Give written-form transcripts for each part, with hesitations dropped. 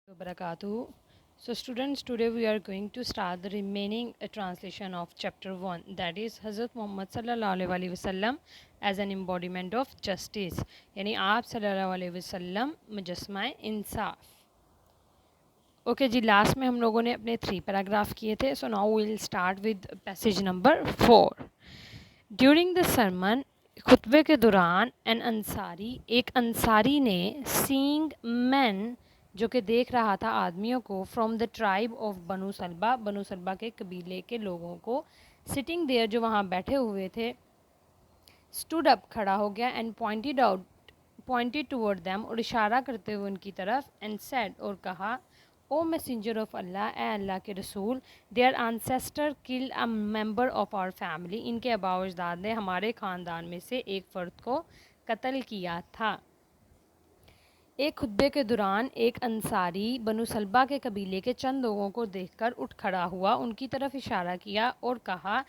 Wabarakatuh. So students, today we are going to start the remaining translation of chapter 1, that is Hazrat Muhammad sallallahu alaihi wasallam as an embodiment of justice, यानी आप sallallahu alaihi wasallam मुजस्मा इंसाफ. Okay जी, last में हम लोगों ने अपने 3 पैराग्राफ किए थे. So now we will start with passage number 4. During the sermon, खुतबे के दौरान, एक अंसारी ने सीइंग मैन, जो कि देख रहा था आदमियों को, फ्रॉम द ट्राइब ऑफ बनु सलबा के कबीले के लोगों को, सिटिंग देयर, जो वहाँ बैठे हुए थे, स्टूड अप, खड़ा हो गया, एंड पॉइंटेड टूवर्ड देम, और इशारा करते हुए उनकी तरफ, एंड सेड, और कहा, ओ मैसेंजर ऑफ अल्लाह, ए अल्लाह के रसूल, their ancestor killed a member of our family, इनके आबा व अजदाद ने हमारे ख़ानदान में से एक फ़र्द को कत्ल किया था. एक खुतबे के दौरान एक अंसारी बनु सलबा के कबीले के चंद लोगों को देखकर उठ खड़ा हुआ, उनकी तरफ इशारा किया और कहा,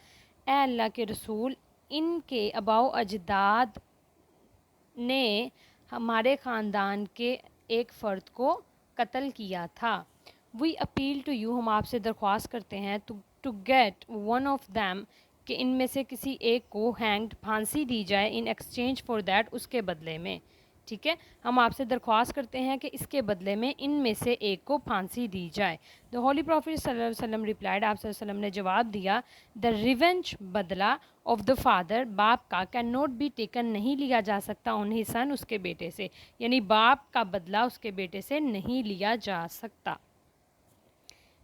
ए अल्लाह के रसूल, इनके आबा व अजदाद ने हमारे ख़ानदान के एक फ़र्द को कत्ल किया था. वी अपील टू यू, हम आपसे दरख्वास्त करते हैं, to get one of them, कि इनमें से किसी एक को हैंग्ड, फांसी दी जाए, इन एक्सचेंज फॉर दैट, उसके बदले में. ठीक है, हम आपसे दरख्वास्त करते हैं कि इसके बदले में इनमें से एक को फांसी दी जाए. द होली प्रॉफिट सल्लल्लाहु अलैहि वसल्लम रिप्लाइड, आप सल्लल्लाहु अलैहि वसल्लम ने जवाब दिया, द रिवेंज, बदला, ऑफ द फादर, बाप का, कैन नॉट बी टेकन, नहीं लिया जा सकता, ऑन हिज सन, उसके बेटे से, यानी बाप का बदला उसके बेटे से नहीं लिया जा सकता.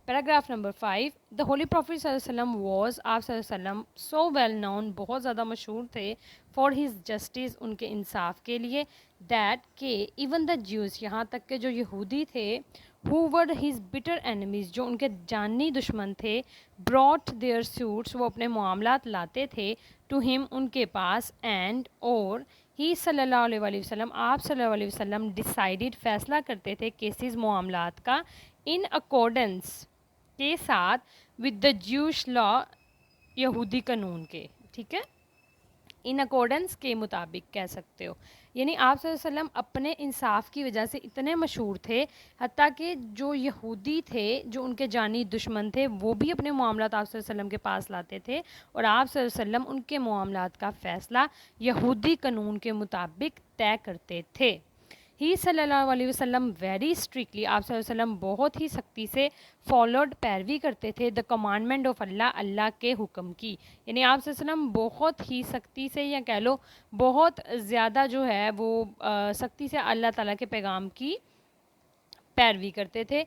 Paragraph number 5. The holy prophet सल्लल्लाहु अलैहि वसल्लम वॉज, आप सल्लल्लाहु अलैहि वसल्लम, सो वेल नोन, बहुत ज़्यादा मशहूर थे, फॉर हिज जस्टिस, उनके इंसाफ के लिए, दैट के इवन द ज्यूज़, यहाँ तक के जो यहूदी थे, who were his bitter enemies, जो उनके जानी दुश्मन थे, ब्रॉट देयर सूट्स, वो अपने मामलात लाते थे, टू हिम, उनके पास, एंड, और ही सल्लल्लाहु अलैहि वसल्लम, आप सल्लल्लाहु अलैहि वसल्लम, डिसाइडेड, फ़ैसला करते थे, केसेस, मामलात का, इन अकॉर्डेंस, के साथ, विद द ज्यूश लॉ, यहूदी कानून के. ठीक है, इन अकॉर्डेंस के मुताबिक कह सकते हो. यानी आप सल्लल्लाहु अलैहि वसल्लम अपने इंसाफ की वजह से इतने मशहूर थे, हत्ता कि जो यहूदी थे, जो उनके जानी दुश्मन थे, वो भी अपने मामलात आप सल्लल्लाहु अलैहि वसल्लम के पास लाते थे, और आप सल्लल्लाहु अलैहि वसल्लम उनके मामलात का फ़ैसला यहूदी कानून के मुताबिक तय करते थे. ही सल्लल्लाहु अलैहि वसल्लम वेरी स्ट्रिक्टली, आप सल्लल्लाहु अलैहि वसल्लम बहुत ही सख्ती से फॉलोड, पैरवी करते थे, द कमांडमेंट ऑफ अल्लाह, अल्लाह के हुक्म की. यानी आप सल्लल्लाहु अलैहि वसल्लम बहुत ही सख्ती से, या कह लो बहुत ज़्यादा जो है वो सख्ती से अल्लाह ताला के पैगाम की पैरवी करते थे.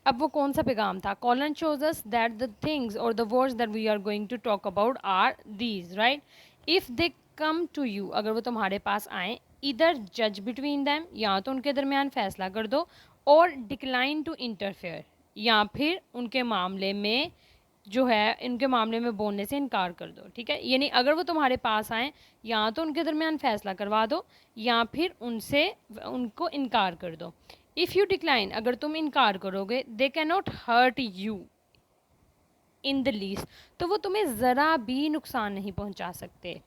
अब वो कौन सा पैगाम था? Colon shows us that the things और the words that we are going to talk about are these, right. If they come to you, अगर वो तुम्हारे पास आए, इधर जज बिटवीन दैम, या तो उनके दरमियान फ़ैसला कर दो, और डिक्लाइन टू इंटरफेयर, या फिर उनके मामले में जो है, इनके मामले में बोलने से इनकार कर दो. ठीक है, यानी अगर वो तुम्हारे पास आएँ, या तो उनके दरमियान फ़ैसला करवा दो, या फिर उनको इनकार कर दो. इफ़ यू डिक्लाइन, अगर तुम इनकार करोगे, they can not hurt you in the least, तो वो तुम्हें ज़रा भी नुकसान नहीं पहुंचा सकते.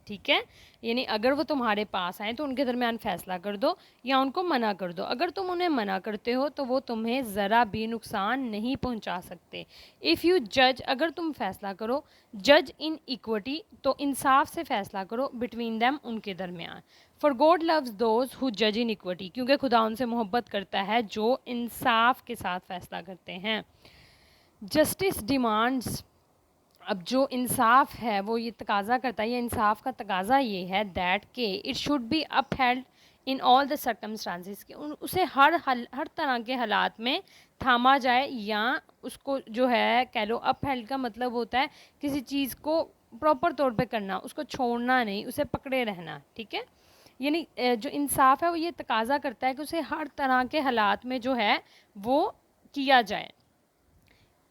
ठीक है, यानी अगर वो तुम्हारे पास आए तो उनके दरमियान फ़ैसला कर दो, या उनको मना कर दो. अगर तुम उन्हें मना करते हो तो वो तुम्हें ज़रा भी नुकसान नहीं पहुंचा सकते. इफ़ यू जज, अगर तुम फ़ैसला करो, जज इन इक्विटी, तो इंसाफ से फ़ैसला करो, बिटवीन दैम, उनके दरमियान. For God loves those who जज इन इक्विटी, क्योंकि खुदा उनसे मोहब्बत करता है जो इंसाफ के साथ फ़ैसला करते हैं. जस्टिस डिमांड्स, अब जो इंसाफ है वो ये तकाज़ा करता है, या इंसाफ का तकाज़ा ये है, दैट के it should be upheld in all the circumstances, कि उसे हर तरह के हालात में थामा जाए, या उसको जो है कह लो, अपहेल्ड का मतलब होता है किसी चीज़ को प्रॉपर तौर पे करना, उसको छोड़ना नहीं, उसे पकड़े रहना. ठीक है, यानी जो इंसाफ है वो ये तकाज़ा करता है कि उसे हर तरह के हालात में जो है वो किया जाए.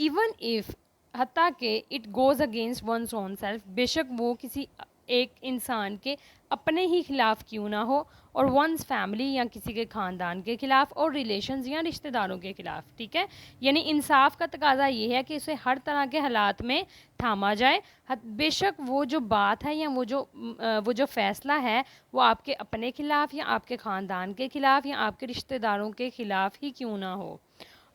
इवन इफ़, हत्ता कि it goes against one's own self, बेशक वो किसी ایک انسان کے اپنے ہی خلاف کیوں نہ ہو, اور ونس فیملی یا کسی کے خاندان کے خلاف, اور ریلیشنز یا رشتہ داروں کے خلاف. ٹھیک ہے, یعنی انصاف کا تقاضا یہ ہے کہ اسے ہر طرح کے حالات میں تھاما جائے, بے شک وہ جو بات ہے یا وہ جو فیصلہ ہے وہ آپ کے اپنے خلاف یا آپ کے خاندان کے خلاف یا آپ کے رشتہ داروں کے خلاف ہی کیوں نہ ہو.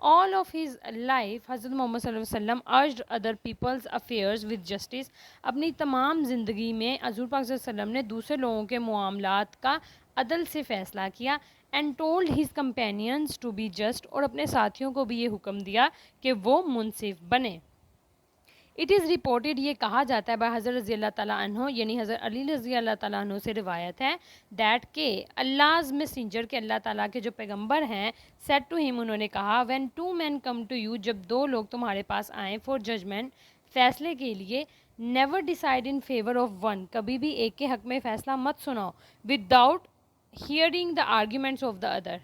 All of his life حضرت محمد صلی اللہ علیہ وسلم urged other people's affairs with justice. اپنی تمام زندگی میں حضور پاک صلی اللہ علیہ وسلم نے دوسرے لوگوں کے معاملات کا عدل سے فیصلہ کیا, and told his companions to be just, اور اپنے ساتھیوں کو بھی یہ حکم دیا کہ وہ منصف بنیں. اٹ از رپورٹڈ, یہ کہا جاتا ہے بائی حضرت رضی اللہ تعالیٰ عنہ, یعنی حضرت علی رضی اللہ تعالیٰ عنہ سے روایت ہے, دیٹ کہ اللہ's messenger, کہ اللہ تعالیٰ کے جو پیغمبر ہیں, said to him, انہوں نے کہا, when two men come to you, جب دو لوگ تمہارے پاس آئیں, for judgment, فیصلے کے لیے, never decide in favor of one, کبھی بھی ایک کے حق میں فیصلہ مت سناؤ, without hearing the arguments of the other.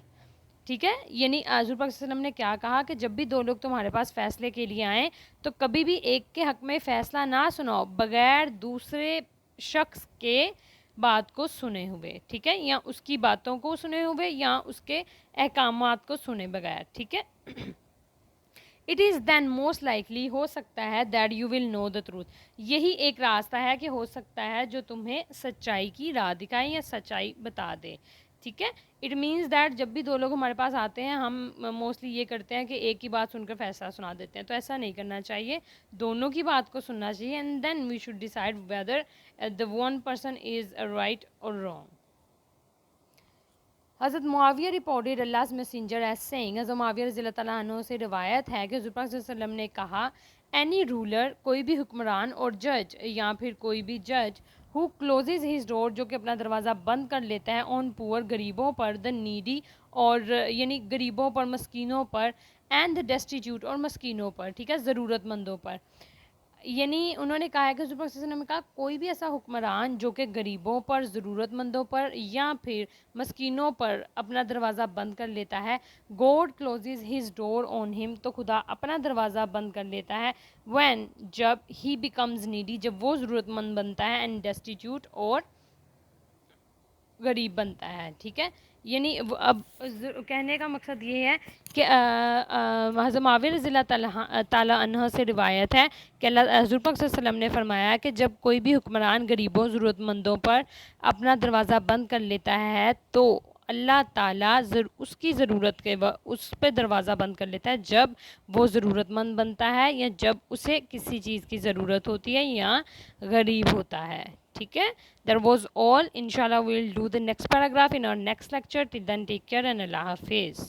ٹھیک ہے, یعنی حضور پاک صلی اللہ علیہ وسلم نے کیا کہا کہ جب بھی دو لوگ تمہارے پاس فیصلے کے لیے آئیں تو کبھی بھی ایک کے حق میں فیصلہ نہ سناؤ بغیر دوسرے شخص کے بات کو سنے ہوئے. ٹھیک ہے, یا اس کی باتوں کو سنے ہوئے یا اس کے احکامات کو سنے بغیر. ٹھیک ہے, it is then most likely, ہو سکتا ہے, that you will know the truth, یہی ایک راستہ ہے کہ ہو سکتا ہے جو تمہیں سچائی کی راہ دکھائے یا سچائی بتا دے. ٹھیک ہے, اٹ مینس دیٹ جب بھی دو لوگ ہمارے پاس آتے ہیں ہم موسٹلی یہ کرتے ہیں کہ ایک کی بات سن کر فیصلہ سنا دیتے ہیں, تو ایسا نہیں کرنا چاہیے, دونوں کی بات کو سننا چاہیے, and then we should decide whether the one person is right اور رانگ. حضرت معاویہ رپورٹڈ اللہ's messenger as saying, حضرت معاویہ رضی اللہ تعالیٰ عنہ سے روایت ہے کہ حضور پاک صلی اللہ علیہ وسلم نے کہا, اینی رولر, کوئی بھی حکمران, اور جج, یا پھر کوئی بھی جج, who closes his door, جو کہ اپنا دروازہ بند کر لیتا ہے, on poor, غریبوں پر, the needy, اور یعنی غریبوں پر, مسکینوں پر, and the destitute, اور مسکینوں پر. ٹھیک ہے, ضرورت مندوں پر. یعنی انہوں نے کہا ہے کہ حضور پاک صلی اللہ علیہ وسلم نے کہا کوئی بھی ایسا حکمران جو کہ غریبوں پر, ضرورت مندوں پر یا پھر مسکینوں پر اپنا دروازہ بند کر لیتا ہے, God closes his door on him, تو خدا اپنا دروازہ بند کر لیتا ہے, when, جب, he becomes needy, جب وہ ضرورت مند بنتا ہے, and destitute, اور غریب بنتا ہے. ٹھیک ہے, یعنی اب کہنے کا مقصد یہ ہے کہ حضرت معاویہ رضی اللہ تعالیٰ عنہ سے روایت ہے کہ حضور پاک صلی اللہ علیہ وسلم نے فرمایا کہ جب کوئی بھی حکمران غریبوں, ضرورت مندوں پر اپنا دروازہ بند کر لیتا ہے تو اللہ تعالیٰ اس کی ضرورت کے اس پہ دروازہ بند کر لیتا ہے جب وہ ضرورت مند بنتا ہے یا جب اسے کسی چیز کی ضرورت ہوتی ہے یا غریب ہوتا ہے. ٹھیک ہے, that was all. Inshallah we will do the next paragraph in our next lecture. Till then, take care and Allah Hafiz.